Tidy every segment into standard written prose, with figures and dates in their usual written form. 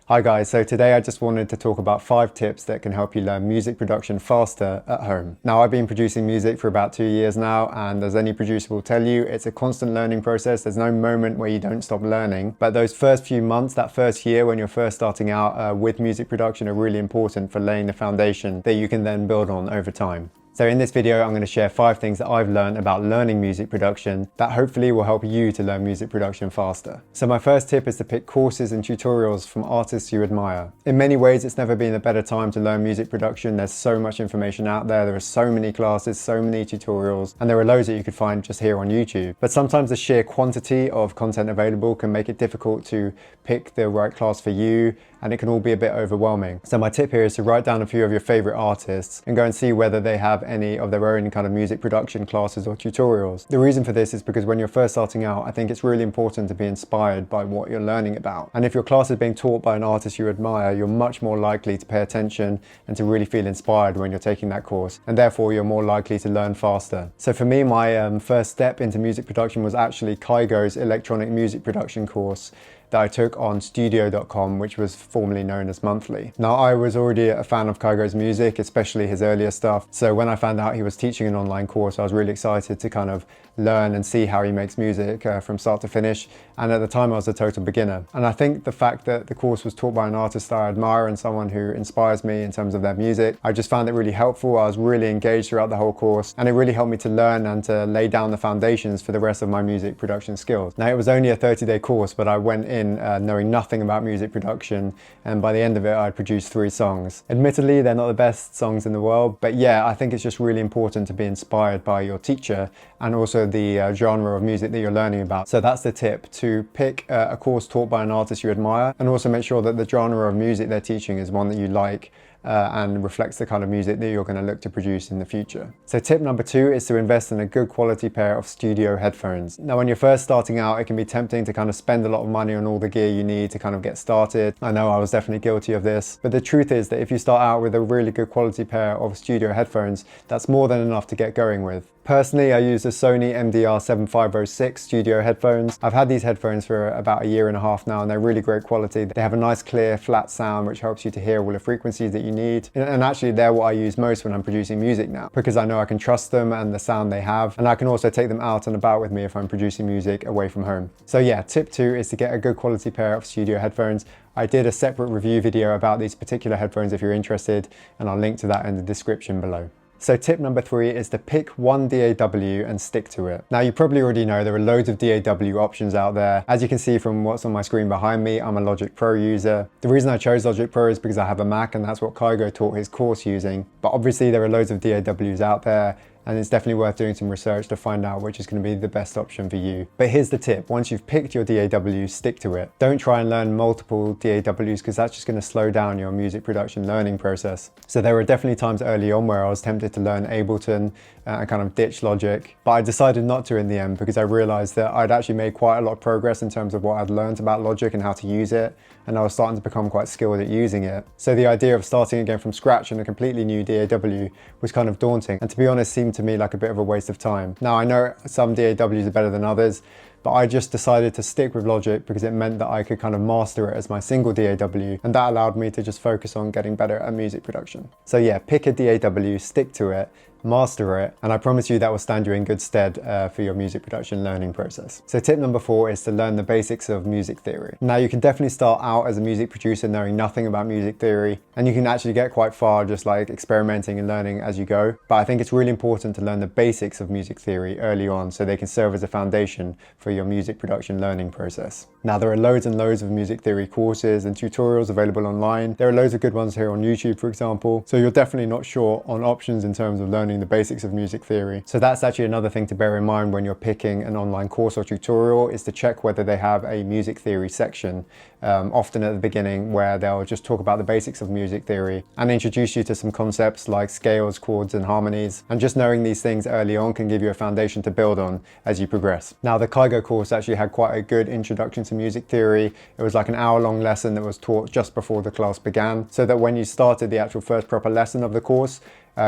Hi guys, so today I just wanted to talk about 5 tips that can help you learn music production faster at home. Now, I've been producing music for about 2 years now, and as any producer will tell you, it's a constant learning process. There's no moment where you don't stop learning. But those first few months, that first year when you're first starting out with music production are really important for laying the foundation that you can then build on over time. So in this video, I'm going to share 5 things that I've learned about learning music production that hopefully will help you to learn music production faster. So my first tip is to pick courses and tutorials from artists you admire. In many ways, it's never been a better time to learn music production. There's so much information out there. There are so many classes, so many tutorials, and there are loads that you could find just here on YouTube. But sometimes the sheer quantity of content available can make it difficult to pick the right class for you, and it can all be a bit overwhelming. So my tip here is to write down a few of your favorite artists and go and see whether they have any of their own kind of music production classes or tutorials. The reason for this is because when you're first starting out, I think it's really important to be inspired by what you're learning about. And if your class is being taught by an artist you admire, you're much more likely to pay attention and to really feel inspired when you're taking that course. And therefore, you're more likely to learn faster. So for me, my first step into music production was actually Kygo's electronic music production course that I took on studio.com, which was formerly known as Monthly. Now, I was already a fan of Kygo's music, especially his earlier stuff. So when I found out he was teaching an online course, I was really excited to kind of learn and see how he makes music from start to finish. And at the time, I was a total beginner. And I think the fact that the course was taught by an artist I admire and someone who inspires me in terms of their music, I just found it really helpful. I was really engaged throughout the whole course, and it really helped me to learn and to lay down the foundations for the rest of my music production skills. Now, it was only a 30-day course, but I went in knowing nothing about music production, and by the end of it I'd produced 3 songs. Admittedly, they're not the best songs in the world, but yeah, I think it's just really important to be inspired by your teacher and also the genre of music that you're learning about. So that's the tip, to pick a course taught by an artist you admire, and also make sure that the genre of music they're teaching is one that you like and reflects the kind of music that you're going to look to produce in the future. So tip number 2 is to invest in a good quality pair of studio headphones. Now, when you're first starting out, it can be tempting to kind of spend a lot of money on all the gear you need to kind of get started. I know I was definitely guilty of this, but the truth is that if you start out with a really good quality pair of studio headphones, that's more than enough to get going with. Personally, I use the Sony MDR7506 studio headphones. I've had these headphones for about 1.5 years now, and they're really great quality. They have a nice clear flat sound which helps you to hear all the frequencies that you need. And actually they're what I use most when I'm producing music now, because I know I can trust them and the sound they have, and I can also take them out and about with me if I'm producing music away from home. So yeah, tip 2 is to get a good quality pair of studio headphones. I did a separate review video about these particular headphones if you're interested, and I'll link to that in the description below. So tip number 3 is to pick one DAW and stick to it. Now, you probably already know there are loads of DAW options out there. As you can see from what's on my screen behind me, I'm a Logic Pro user. The reason I chose Logic Pro is because I have a Mac, and that's what Kygo taught his course using. But obviously there are loads of DAWs out there, and it's definitely worth doing some research to find out which is going to be the best option for you. But here's the tip: once you've picked your DAW, stick to it. Don't try and learn multiple DAWs, because that's just going to slow down your music production learning process. So there were definitely times early on where I was tempted to learn Ableton and kind of ditch Logic, but I decided not to in the end, because I realized that I'd actually made quite a lot of progress in terms of what I'd learned about Logic and how to use it, and I was starting to become quite skilled at using it. So the idea of starting again from scratch in a completely new DAW was kind of daunting, and to be honest, seemed to me like a bit of a waste of time. Now, I know some DAWs are better than others, but I just decided to stick with Logic because it meant that I could kind of master it as my single DAW, and that allowed me to just focus on getting better at music production. So yeah, pick a DAW, stick to it, master it, and I promise you that will stand you in good stead for your music production learning process. So tip number 4 is to learn the basics of music theory. Now, you can definitely start out as a music producer knowing nothing about music theory, and you can actually get quite far just like experimenting and learning as you go. But I think it's really important to learn the basics of music theory early on, so they can serve as a foundation for your music production learning process. Now, there are loads and loads of music theory courses and tutorials available online. There are loads of good ones here on YouTube, for example. So you're definitely not short on options in terms of learning the basics of music theory. So that's actually another thing to bear in mind when you're picking an online course or tutorial, is to check whether they have a music theory section, often at the beginning, where they'll just talk about the basics of music theory and introduce you to some concepts like scales, chords, and harmonies. And just knowing these things early on can give you a foundation to build on as you progress. Now, the Kygo course actually had quite a good introduction to music theory. It was like an hour-long lesson that was taught just before the class began, so that when you started the actual first proper lesson of the course,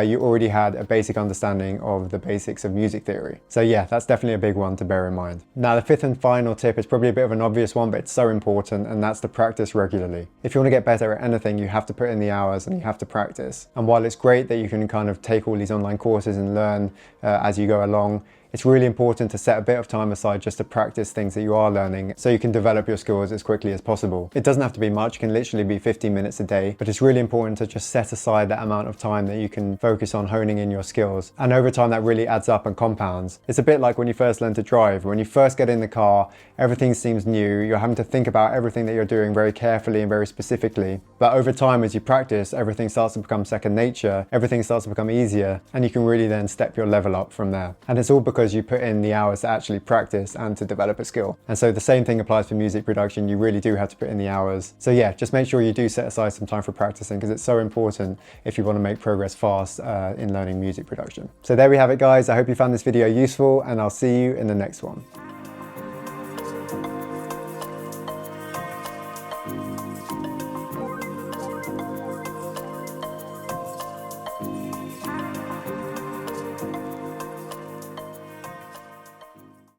you already had a basic understanding of the basics of music theory. So yeah, that's definitely a big one to bear in mind. Now the fifth and final tip is probably a bit of an obvious one, but it's so important, and that's to practice regularly. If you want to get better at anything, you have to put in the hours and you have to practice. And while it's great that you can kind of take all these online courses and learn as you go along, it's really important to set a bit of time aside just to practice things that you are learning so you can develop your skills as quickly as possible. It doesn't have to be much, it can literally be 15 minutes a day, but it's really important to just set aside that amount of time that you can focus on honing in your skills. And over time that really adds up and compounds. It's a bit like when you first learn to drive. When you first get in the car, everything seems new. You're having to think about everything that you're doing very carefully and very specifically. But over time, as you practice, everything starts to become second nature, everything starts to become easier, and you can really then step your level up from there. And it's all because you put in the hours to actually practice and to develop a skill. And so the same thing applies for music production. You really do have to put in the hours. So yeah, just make sure you do set aside some time for practicing, because it's so important if you want to make progress fast in learning music production. So there we have it, guys. I hope you found this video useful, and I'll see you in the next one.